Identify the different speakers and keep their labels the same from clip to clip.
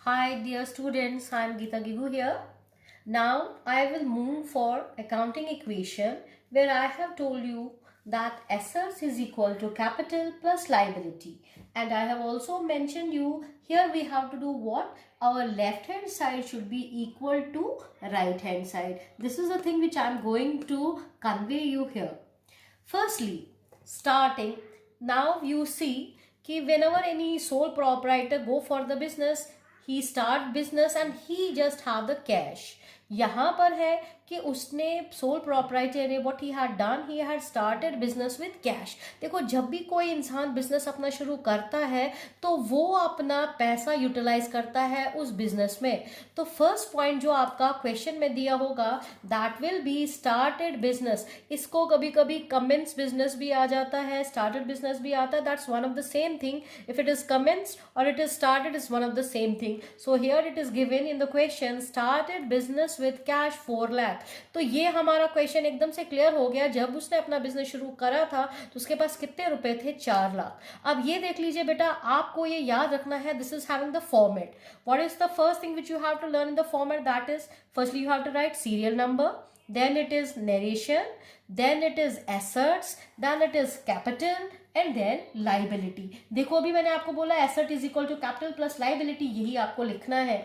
Speaker 1: Hi dear students, I am Geeta Gigu here. Now I will move for accounting equation where I have told you that assets is equal to capital plus liability, and I have also mentioned you here we have to do what? Our left hand side should be equal to right hand side. This is the thing which I am going to convey you here. Firstly, starting, now you see कि whenever any sole proprietor go for the business, he start business and he just have the cash. यहाँ पर है कि उसने sole proprietor ने what he had done, he had started business with cash. देखो, जब भी कोई इंसान बिजनेस अपना शुरू करता है तो वो अपना पैसा यूटिलाइज करता है उस बिजनेस में. तो फर्स्ट पॉइंट जो आपका क्वेश्चन में दिया होगा that will be started business. इसको कभी कभी कमेंस बिजनेस भी आ जाता है, स्टार्टेड बिजनेस भी आता है. That's one of the same thing. If it is commenced और it is started is one of the same thing. So here it is given in the question started business with cash 4 lakh. तो ये हमारा question एकदम से clear हो गया. जब उसने अपना बिजनेस शुरू करा था तो उसके पास कितने रुपए थे? 4 लाख. अब ये देख लीजिए बेटा, आपको ये याद रखना है, this is having the format. What is the first thing which you have to learn in the format? That is firstly you have to write serial number, then it is narration, then it is assets, then it is capital and then liability. देखो, अभी मैंने आपको बोला asset is equal to capital plus liability, यही आपको लिखना है.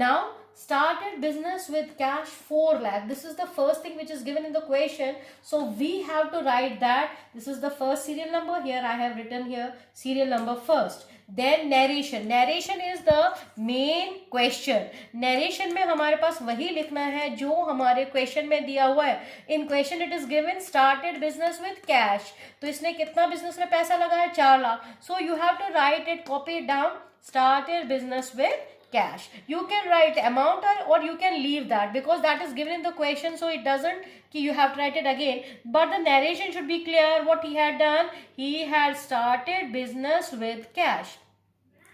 Speaker 1: Now started business with cash 4 lakh. This is the first thing which is given in the question. So we have to write that this is the first serial number. Here I have written here serial number first. Then narration. Narration is the main question. Narration में हमारे पास वही लिखना है जो हमारे question में दिया हुआ है. In question it is given started business with cash. तो इसने कितना बिजनेस में पैसा लगाया? 4 lakh. So you have to write it, copy it down. Started business with cash. You can write amount or you can leave that because that is given in the question, so it doesn't कि you have to write it again. But the narration should be clear. What he had done, he had started business with cash.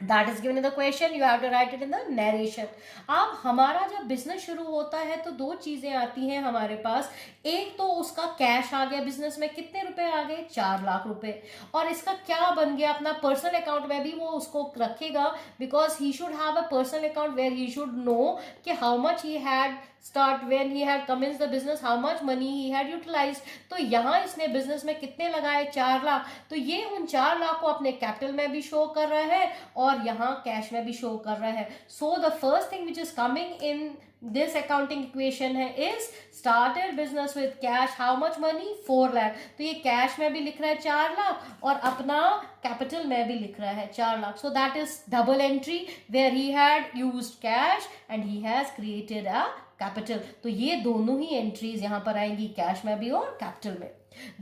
Speaker 1: That is given in the question. You have to write it in the narration. अब हमारा जब business शुरू होता है तो दो चीजें आती हैं हमारे पास. एक तो उसका कैश आ गया बिजनेस में. कितने रुपए आ गए? 4 लाख रुपए. और इसका क्या बन गया? अपना पर्सनल अकाउंट में भी वो उसको रखेगा because he should have a personal account where he should know कि how much he had start when he had commenced the business, how much money he had utilized. तो यहाँ इसने बिजनेस में कितने लगाए? 4 लाख. तो ये उन 4 लाख को अपने कैपिटल में भी शो कर रहा है और यहाँ कैश में भी शो कर रहा है. So the first thing which is coming in this accounting equation है is started business with cash. How much money? 4 lakh. तो ये कैश में भी लिख रहा है 4 लाख और अपना कैपिटल में भी लिख रहा है 4 lakh. So that is double entry where he had used cash and he has created a capital. तो ये दोनों ही एंट्रीज यहां पर आएंगी, कैश में भी और कैपिटल में.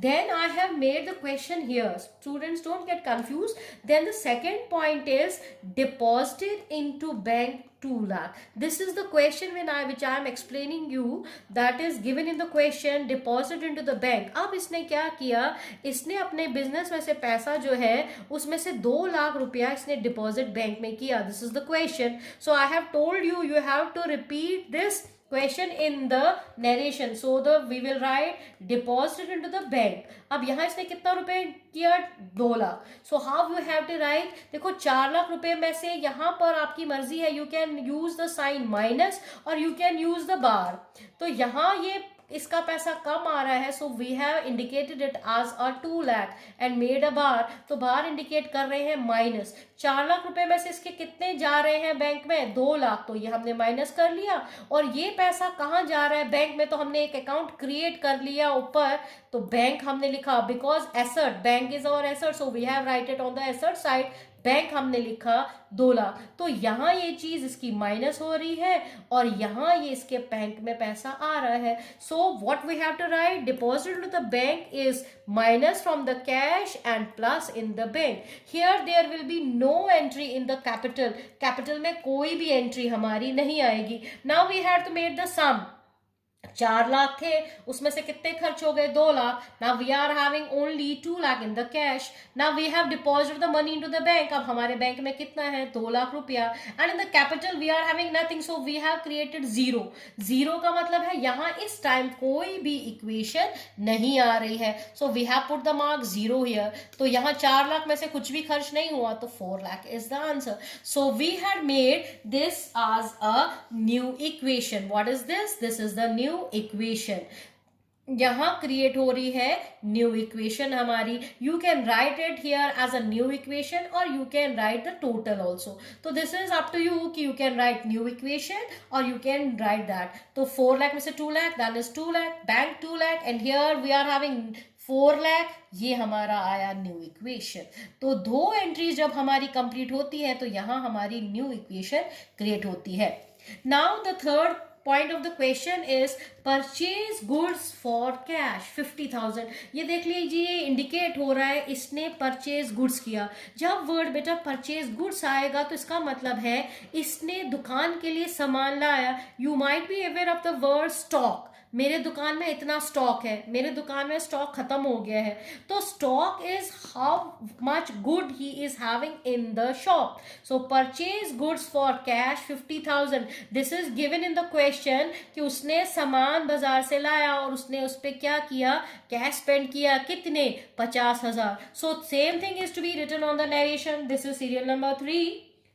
Speaker 1: Then I have made the question here. Students, don't get confused. Then the second point is deposited into bank 2 lakh. This is the question which I am explaining you. That is given in the question deposit into the bank. अब इसने क्या किया? इसने अपने business में से पैसा जो है उसमें से 2 लाख रुपया इसने डिपॉजिट बैंक में किया. This is the question. So I have told you, you have to repeat this question in the narration. So we will write deposit into the bank. अब यहाँ इसने कितना रुपए किया? 2 lakh. So how you have to write? देखो, 4 लाख रुपए में से यहाँ पर आपकी मर्जी है, you can use the sign minus और you can use the bar. तो यहाँ ये इसका पैसा कम आ रहा है. So we have indicated it as a 2 lakh and made a bar. तो बार इंडिकेट कर रहे हैं माइनस. 4 लाख रुपए में से इसके कितने जा रहे हैं बैंक में? 2 लाख. तो ये हमने माइनस कर लिया. और ये पैसा कहाँ जा रहा है? बैंक में. तो हमने एक अकाउंट क्रिएट कर लिया ऊपर. तो बैंक हमने लिखा because asset, bank is our asset, so we have write it on the asset side. Bank हमने लिखा 2 लाख. तो यहाँ ये चीज इसकी माइनस हो रही है और यहाँ ये इसके बैंक में पैसा आ रहा है. So what we have to write? Deposit to the bank is minus from the cash and plus in the bank. Here there will be no entry in the capital. Capital में कोई भी entry हमारी नहीं आएगी. Now we have to make the sum. 4 lakh थे, उसमें से कितने खर्च हो गए? 2 lakh. Now we are having only 2 lakh in the cash. Now we have deposited the money into the bank. अब हमारे बैंक में कितना है? 2 लाख रुपया. And in the capital we are having nothing, so we have created zero. Zero का मतलब है यहाँ इस टाइम कोई भी इक्वेशन नहीं आ रही है, so we have put the mark zero here. तो यहाँ 4 लाख में से कुछ भी खर्च नहीं हुआ, तो 4 lakh is the answer. So we had made this as a new equation. What is this? This is the new equation. यहां क्रिएट हो रही है न्यू इक्वेशन हमारी. You can write it here as a new equation और you can write the total also. तो this is up to you कि you can write new equation और you can write that. तो 4 लाख में से 2 lakh, that is 2 lakh, bank 2 lakh, and here we are having 4 lakh. ये हमारा आया न्यू इक्वेशन. तो 2 एंट्रीज जब हमारी कंप्लीट होती है तो यहां हमारी न्यू इक्वेशन क्रिएट होती है. Now the third point of the question is purchase goods for cash 50,000. ये देख लीजिए इंडिकेट हो रहा है इसने परचेज गुड्स किया. जब वर्ड बेटा परचेज गुड्स आएगा तो इसका मतलब है इसने दुकान के लिए सामान लाया. You might be aware of the word stock. मेरे दुकान में इतना स्टॉक है, मेरे दुकान में स्टॉक खत्म हो गया है. तो stock is how much good he is having in the shop. So purchase goods for cash 50,000. This is given in the question कि उसने सामान बाजार से लाया और उसने उस पर क्या किया? कैश स्पेंड किया. कितने? 50,000. So same thing is to be written on the narration. This is serial number 3.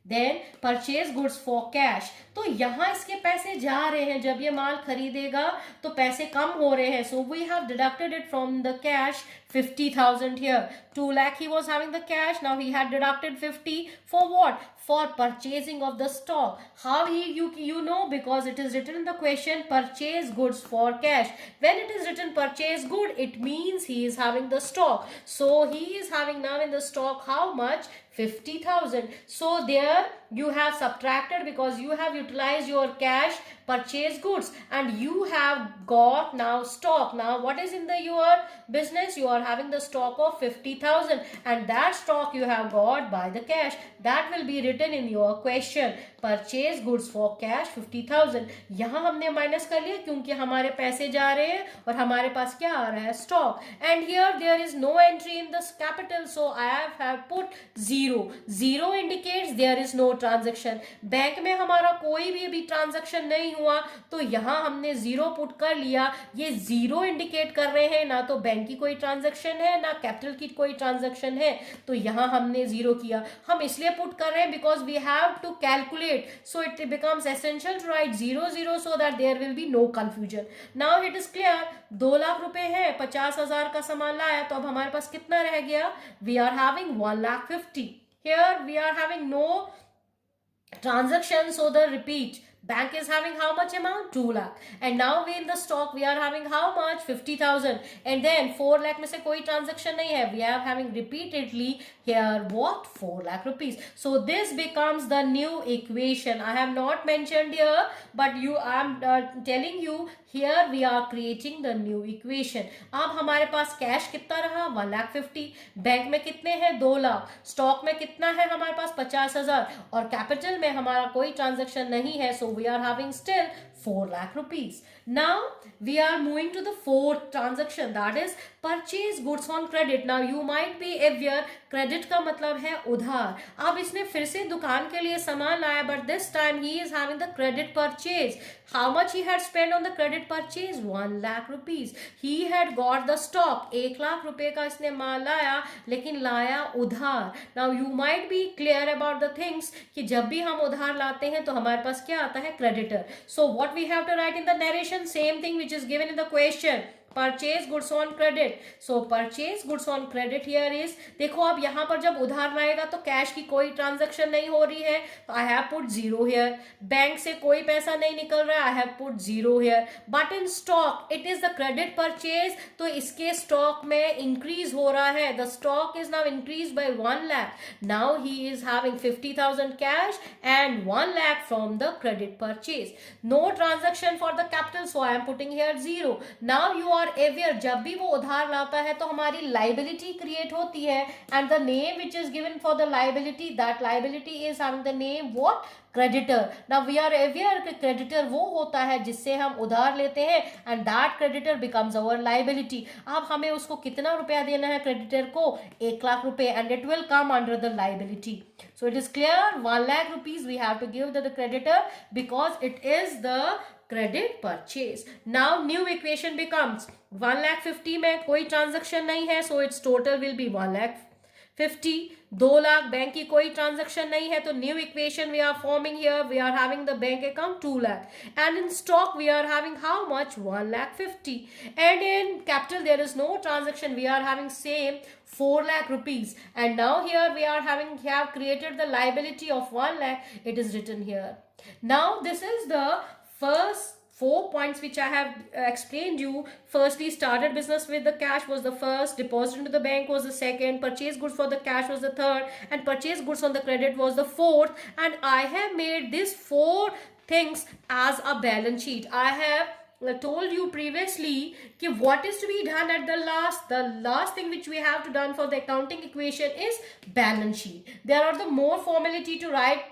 Speaker 1: Then purchase goods for cash. तो यहां इसके पैसे जा रहे हैं, जब ये माल खरीदेगा तो पैसे कम हो रहे हैं. So we have deducted it from the cash 50,000 here. 2 lakh he was having the cash. Now he had deducted 50 for what? For purchasing of the stock. How you know, because it is written in the question purchase goods for cash. When it is written purchase good, it means he is having the stock. So he is having now in the stock how much? 50,000. So there you have subtracted because you have utilized your cash purchase goods and you have got now stock. Now what is in the your business? You are having the stock of 50,000 and that stock you have got by the cash. That will be written in your question. Purchase goods for cash 50,000. यहाँ हमने minus कर लिया क्योंकि हमारे पैसे जा रहे हैं और हमारे पास क्या आ रहा है? Stock. And here there is no entry in the capital, so I have put zero. Zero indicates there is no transaction. Bank में हमारा कोई भी अभी ट्रांजेक्शन नहीं हुआ तो यहाँ हमने जीरो पुट कर लिया. ये जीरो इंडिकेट कर रहे हैं, ना तो बैंक की कोई ट्रांजेक्शन है ना कैपिटल की कोई ट्रांजेक्शन है, तो यहाँ हमने जीरो किया. हम इसलिए पुट कर रहे हैं because we have to calculate. So it becomes essential to write 00 so that there will be no confusion. Now it is clear. 2 lakh रुपए है, 50,000 का सामान लाया, तो अब हमारे पास कितना रह गया? We are having 1,50,000. Here we are having no transaction, so the repeat. Bank is having how much amount? 2 lakh. And now we in the stock we are having how much? 50,000. And then 4 lakh में से कोई transaction नहीं है. We are having repeatedly here what? 4 lakh rupees. So this becomes the new equation. I have not mentioned here, but I am telling you here we are creating the new equation. अब हमारे पास cash कितना रहा? 1,50,000. Bank में कितने हैं? 2 lakh. Stock में कितना है हमारे पास? 50,000. और कैपिटल में हमारा कोई ट्रांजेक्शन नहीं है, so we are having still 4 lakh rupees. Now we are moving to the fourth transaction, that is purchase goods on credit. Now you might be aware credit का मतलब है उधार. अब इसने फिर से दुकान के लिए सामान लाया, but this time he is having the credit purchase. How much he had spent on the credit purchase? 1 lakh rupees. He had got the stock. 1 lakh रुपए का इसने माल लाया, लेकिन लाया उधार. Now you might be clear about the things कि जब भी हम उधार लाते हैं तो हमारे पास क्या आता है? creditor. So what we have to write in the narration? Same thing which is given in the question. Purchase goods on credit. So purchase goods on credit here is, देखो अब यहाँ पर जब उधार लाएगा तो कैश की कोई ट्रांजैक्शन नहीं हो रही है, तो I have put 0 here. Bank से कोई पैसा नहीं निकल रहा है, I have put 0 here. But in stock it is the credit purchase, तो इसके स्टॉक में इंक्रीज हो रहा है. The stock is now increased by 1 lakh. Now he is having 50,000 cash and 1 lakh from the credit purchase. No transaction for the capital, so I am putting here 0. Now you are are एवियर, जब भी वो उधार लाता है तो हमारी liability create होती है, and the name which is given for the liability, that liability is having the name what, creditor. Now we are aware कि क्रेडिटर वो होता है जिससे हम उधार लेते हैं, and that creditor becomes our liability. अब हमें उसको कितना रुपया देना है क्रेडिटर को, 1,00,000 रुपए, and it will come under the liability. So it is clear, 1,00,000 rupees we have to give to the creditor because it is the credit purchase. Now new equation becomes 1,50,000 में कोई ट्रांजेक्शन नहीं है, so its total will be 1,50,000. 2,00,000 bank की कोई transaction नहीं है, तो new equation we are forming here, we are having the bank account 2,00,000, and in stock we are having how much, 1,50,000, and in capital there is no transaction, we are having same 4,00,000 rupees, and now here we are have created the liability of 1,00,000. It is written here. Now this is the first 4 points which I have explained you. Firstly, started business with the cash was the first, deposit into the bank was the second, purchase goods for the cash was the third, and purchase goods on the credit was the fourth. And I have made these 4 things as a balance sheet. I have told you previously कि what is to be done at the last thing which we have to done for the accounting equation is balance sheet. There are the more formality to write,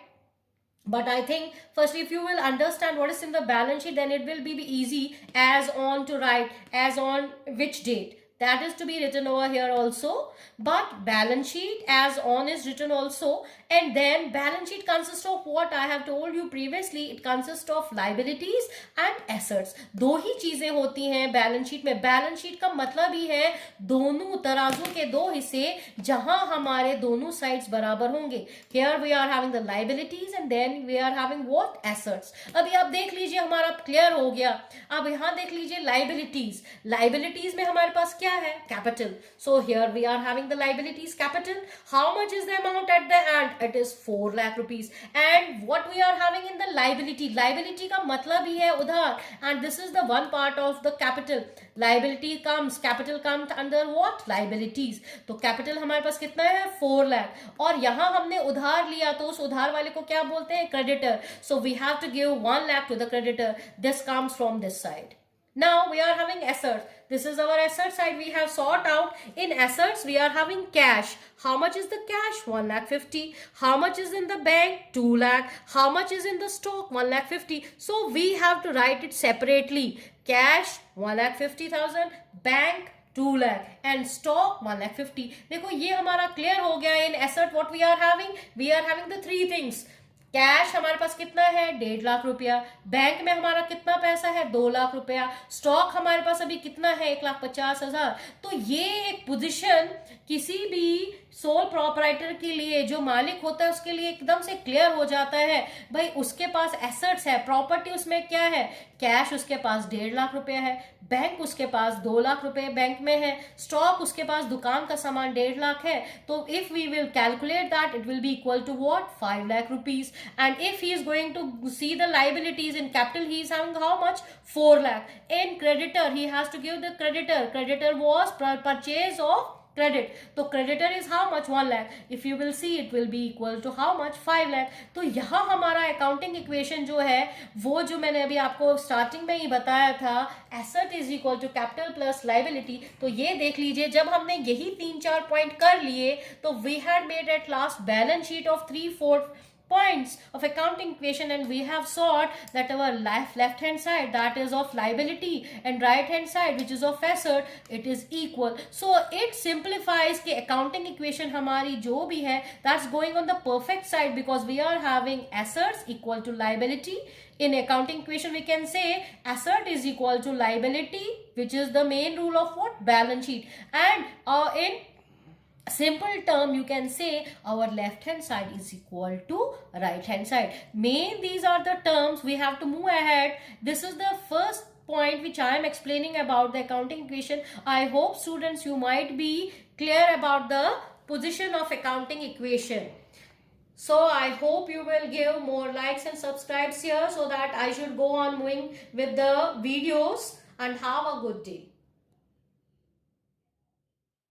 Speaker 1: but I think firstly if you will understand what is in the balance sheet, then it will be easy as on to write, as on which date, that is to be written over here also. But balance sheet as on is written also, and then balance sheet consists of what I have told you previously, it consists of liabilities and assets. दो ही चीजें होती हैं balance sheet में. Balance sheet का मतलब ही है दोनों तराजू के दो हिस्से जहां हमारे दोनों साइड्स बराबर होंगे. Here we are having the liabilities and then we are having what, assets. अभी आप देख लीजिए, हमारा क्लियर हो गया. अब यहाँ देख लीजिए liabilities. liabilities में हमारे पास क्या है, capital. So here we are having the liabilities capital. How much is the amount at the end? It is 4,00,000 rupees. And what we are having in the liability, liability का मतलब ही है उधार, and this is the one part of the capital. Liability comes, capital comes under what, liabilities. तो capital हमारे पास कितना है, 4,00,000, और यहाँ हमने उधार लिया तो उस उधार वाले को क्या बोलते हैं, creditor. So we have to give 1,00,000 to the creditor. This comes from this side. Now we are having assets. This is our asset side. We have sought out in assets. We are having cash. How much is the cash? 1,50,000. How much is in the bank? 2,00,000. How much is in the stock? 1,50,000. So we have to write it separately. Cash 1,50,000. Bank 2,00,000 and stock 1,50,000. देखो ये हमारा clear हो गया. In asset what we are having? We are having the 3 things. Cash हमारे पास कितना है, 1,50,000 रुपया. Bank में हमारा कितना पैसा है, 2,00,000 रुपया. स्टॉक हमारे पास अभी कितना है, 1,50,000. तो ये एक पोजीशन किसी भी सोल प्रोपराइटर के लिए, जो मालिक होता है उसके लिए एकदम से क्लियर हो जाता है. भाई उसके पास एसेट्स है, प्रॉपर्टी उसमें क्या है, कैश उसके पास 1,50,000 रुपया है, बैंक उसके पास 2,00,000 रुपए बैंक में है, स्टॉक उसके पास दुकान का सामान 1,50,000 है. तो if we will calculate that, it will be equal to what, 5,00,000 rupees. And if he is going to see the liabilities in capital, he is having how much, 4,00,000. In creditor he has to give the creditor was purchase of credit. तो creditor is how much, 1,00,000. if you will see it will be equal to how much, 5,00,000. तो यहाँ हमारा accounting equation जो है वो जो मैंने अभी आपको स्टार्टिंग में ही बताया था, asset is equal to capital plus liability. तो ये देख लीजिए, जब हमने यही 3-4 पॉइंट कर लिए तो we had made at last balance sheet of 3-4 points of accounting equation, and we have sought that our left hand side, that is of liability, and right hand side which is of asset, it is equal. So it simplifies कि accounting equation हमारी जो भी है that's going on the perfect side, because we are having assets equal to liability. In accounting equation we can say asset is equal to liability, which is the main rule of what, balance sheet. And in simple term you can say our left hand side is equal to right hand side. These are the terms we have to move ahead. This is the first point which I am explaining about the accounting equation. I hope students you might be clear about the position of accounting equation. So I hope you will give more likes and subscribes here so that I should go on moving with the videos, and have a good day.